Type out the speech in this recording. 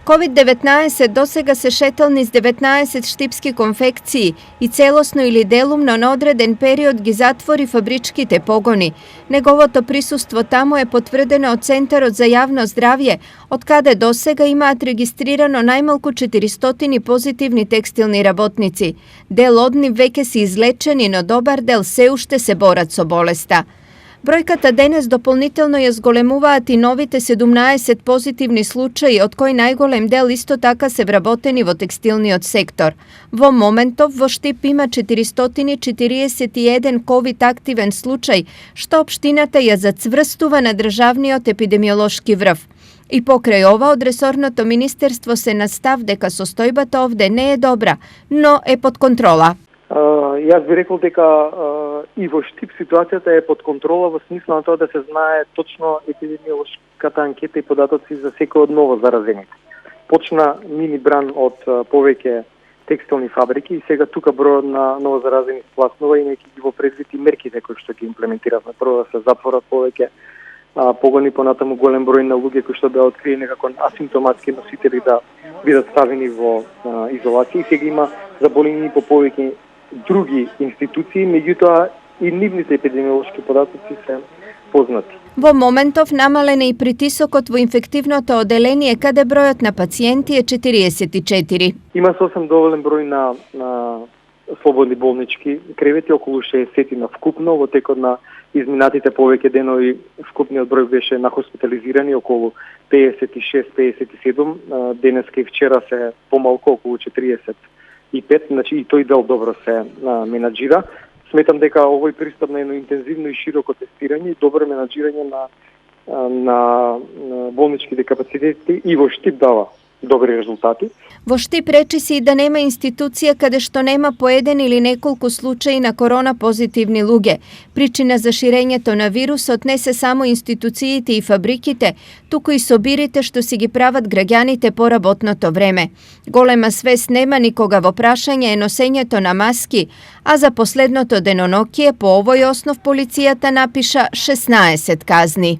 COVID-19 dosega se šetalni s 19 štipski konfekciji i celosno ili delumno na odreden period gi zatvori fabričkite pogoni. Negovoto prisustvo tamo je potvrdeno od Centara za javno zdravje, od kada dosega ima registrirano najmalku 400 pozitivni tekstilni rabotnici. Del odni veke si izlečeni, no dobar del se ušte se borat so bolesta. Brojkata denes dopolnitelno je zgolemuvati novite 17 pozitivni slučaji, od koji najgolem del isto taka se vraboteni vo tekstilni od sektor. Vo momentov vo Štip ima 441 COVID aktiven slučaj, što opštinata je zacvrstuva na državni od epidemiološki vrv. I pokraj ova od resornoto ministerstvo se nastav deka sostojbata ovde ne je dobra, no je pod kontrola. Јас би рекол дека и во Štip ситуацијата е под контрола во смисла на тоа да се знае точно епидемиолошката анкета и податоци за секој од ново заразените. Почна мини бран од повеќе текстилни фабрики и сега тука бројот на ново заразени спласнува, имајќи ги во предвид и мерките кои што ги имплементиравме. Прво да се затворат повеќе погони, понатаму голем број на луѓе кои што беа откриени како асимптоматски носители да бидат ставени во изолација. И сега има заболени по повеќе други институции, меѓутоа и нивните епидемиолошки податоци се познати. Во моментов намален е и притисокот во инфективното оделение, каде бројот на пациенти е 44. Има сосем доволен број на слободни болнички кревети, околу 60 на вкупно. Во текот на изминатите повеќе денови вкупниот број беше на хоспитализирани околу 56-57. Денеска и вчера се помалку, околу 45, значи и тој дел добро се менаџира. Сметам дека овој пристап на едно интензивно и широко тестирање и добро менаџирање на болничките капацитети и во Štip дава добри резултати. Во Štip речи се и да нема институција каде што нема по еден или неколку случаи на корона позитивни луѓе. Причина за ширењето на вирусот не се само институциите и фабриките, туку и собирите што си ги прават граѓаните по работното време. Голема свест нема никога во прашање е носењето на маски, а за последното денонокие по овој основ полицијата напиша 16 казни.